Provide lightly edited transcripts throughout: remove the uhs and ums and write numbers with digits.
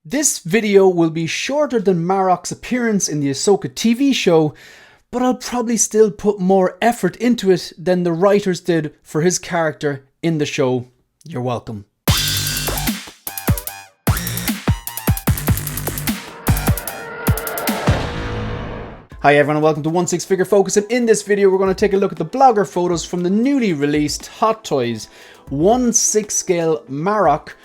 This video will be shorter than Marrok's appearance in the Ahsoka TV show, but I'll probably still put more effort into it than the writers did for his character in the show. You're welcome. Hi everyone and welcome to 16 Figure Focus, and in this video we're going to take a look at the blogger photos from the newly released Hot Toys 1/6 scale Marrok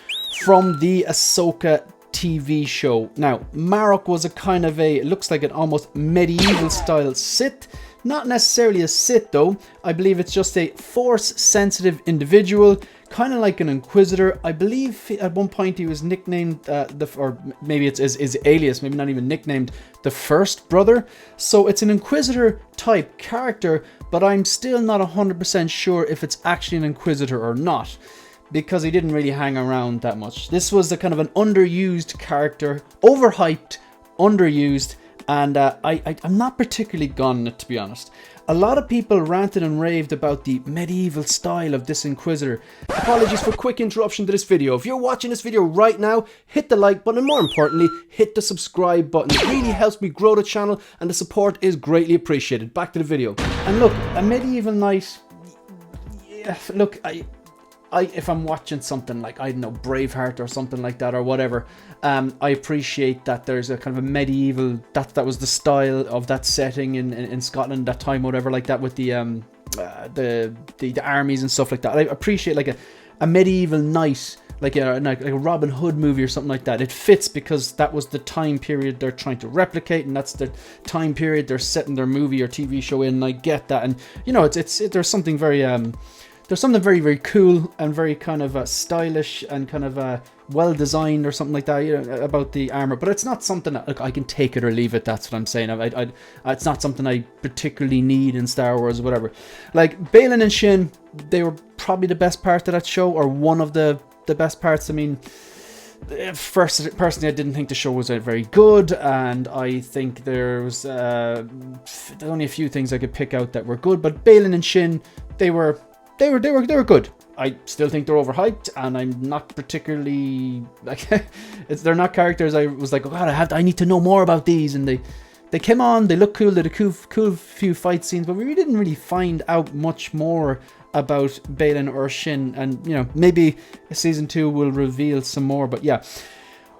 from the Ahsoka TV show. Now, Marrok was a kind of it looks like an almost medieval style Sith. Not necessarily a Sith though. I believe it's just a force sensitive individual, kind of like an Inquisitor. I believe at one point he was nicknamed or maybe it's his alias, maybe not even nicknamed, the First Brother. So it's an Inquisitor type character, but I'm still not 100% sure if it's actually an Inquisitor or not, because he didn't really hang around that much. This was a kind of an underused character, overhyped, underused, and I'm not particularly gone on it, to be honest. A lot of people ranted and raved about the medieval style of this Inquisitor. Apologies for quick interruption to this video. If you're watching this video right now, hit the like button and more importantly, hit the subscribe button. It really helps me grow the channel and the support is greatly appreciated. Back to the video. And look, a medieval knight, yeah, look, if I'm watching something like, I don't know, Braveheart or something like that or whatever, I appreciate that there's a kind of a medieval, that was the style of that setting in Scotland that time, whatever, like that with the armies and stuff like that. I appreciate like a medieval knight, like a Robin Hood movie or something like that. It fits because that was the time period they're trying to replicate, and that's the time period they're setting their movie or TV show in. And I get that, and you know, there's something very very, very cool and very kind of stylish and kind of well designed or something like that, you know, about the armor. But it's not something that, look, I can take it or leave it. That's what I'm saying. It's not something I particularly need in Star Wars or whatever. Like Baylan and Shin, they were probably the best part of that show, or one of the best parts. I mean, personally, I didn't think the show was very good, and I think there's only a few things I could pick out that were good. But Baylan and Shin, they were good. I still think they're overhyped, and I'm not particularly like they're not characters I was like, oh god, I need to know more about these. And they came on, they look cool, they had a cool few fight scenes, but we didn't really find out much more about Baylan or Shin. And you know, maybe season 2 will reveal some more. But yeah,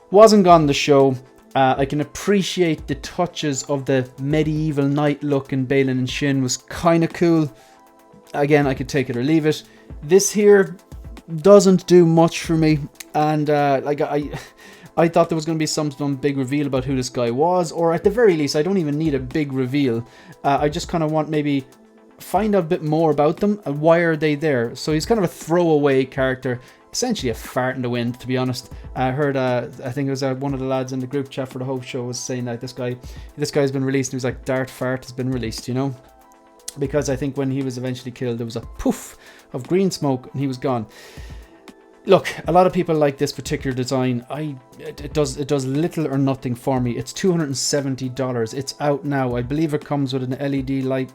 wasn't gone the show. I can appreciate the touches of the medieval knight look in Baylan and Shin, was kind of cool. Again, I could take it or leave it. This here doesn't do much for me, and like I thought there was going to be some big reveal about who this guy was, or at the very least, I don't even need a big reveal. I just kind of want maybe find out a bit more about them and why are they there. So he's kind of a throwaway character, essentially a fart in the wind, to be honest. I heard, I think it was one of the lads in the group chat for the Hope Show was saying that this guy's been released, and he was like, Dart Fart has been released, you know? Because I think when he was eventually killed, there was a poof of green smoke and he was gone. Look, a lot of people like this particular design. It does little or nothing for me. It's $270. It's out now. I believe it comes with an LED light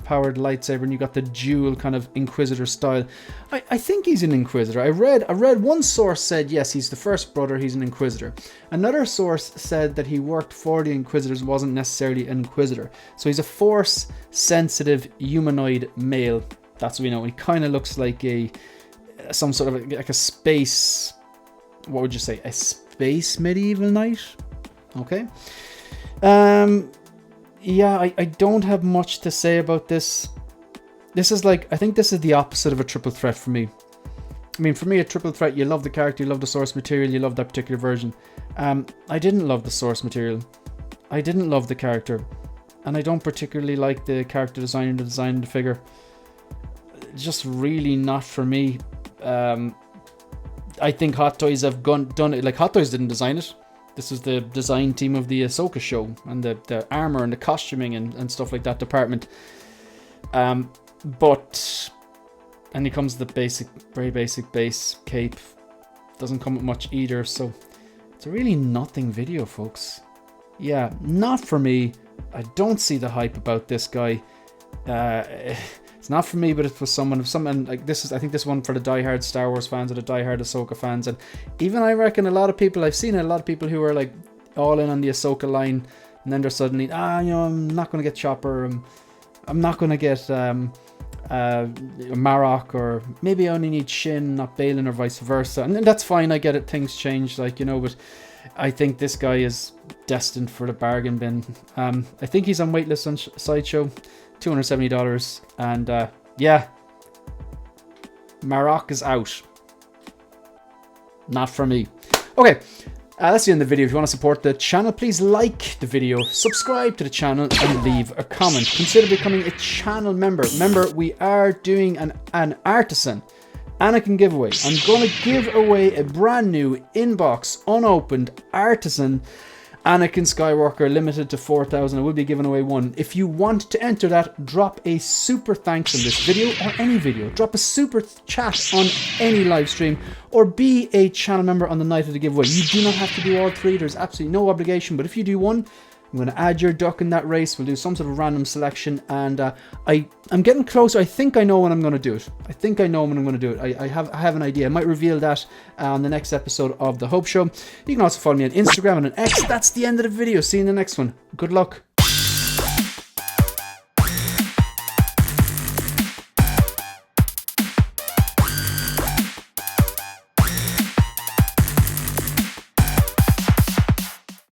powered lightsaber, and you got the dual kind of Inquisitor style. I think he's an Inquisitor. I read one source said yes, he's the First Brother, he's an Inquisitor. Another source said that he worked for the Inquisitors, wasn't necessarily an Inquisitor. So he's a force sensitive humanoid male. That's what we know. He kind of looks like some sort of like a space, what would you say, a space medieval knight. Okay. Yeah, I don't have much to say about this. This is like, I think this is the opposite of a triple threat for me. I mean, for me, a triple threat, you love the character, you love the source material, you love that particular version. I didn't love the source material, I didn't love the character, and I don't particularly like the character design and the design of the figure. Just really not for me. I think Hot Toys have done it. Like, Hot Toys didn't design it. This is the design team of the Ahsoka show, and the armor and the costuming and stuff like that department. But and he comes with the very basic base cape. Doesn't come with much either, so it's a really nothing video, folks. Yeah, not for me. I don't see the hype about this guy. It's not for me, but it was someone like this is, I think this one for the diehard Star Wars fans or the diehard Ahsoka fans. And even I reckon a lot of people, I've seen a lot of people who are like all in on the Ahsoka line, and then they're suddenly, you know, I'm not going to get Chopper, I'm not going to get Marrok, or maybe I only need Shin, not Baylan, or vice versa. And then that's fine, I get it, things change, like, you know, but I think this guy is destined for the bargain bin. I think he's on waitlist on Sideshow, $270, and yeah, Marrok is out. Not for me. Okay, that's the end of the video. If you want to support the channel, please like the video, subscribe to the channel, and leave a comment. Consider becoming a channel member. Remember, we are doing an Artisan Anakin giveaway. I'm going to give away a brand new inbox, unopened Artisan Anakin Skywalker, limited to 4,000. I will be giving away one. If you want to enter that, drop a super thanks on this video or any video. Drop a super chat on any live stream, or be a channel member on the night of the giveaway. You do not have to do all three. There's absolutely no obligation. But if you do one, I'm going to add your duck in that race. We'll do some sort of random selection, and I'm getting closer. I think I know when I'm going to do it. I have an idea. I might reveal that on the next episode of The Hope Show. You can also follow me on Instagram and on X. That's the end of the video. See you in the next one. Good luck.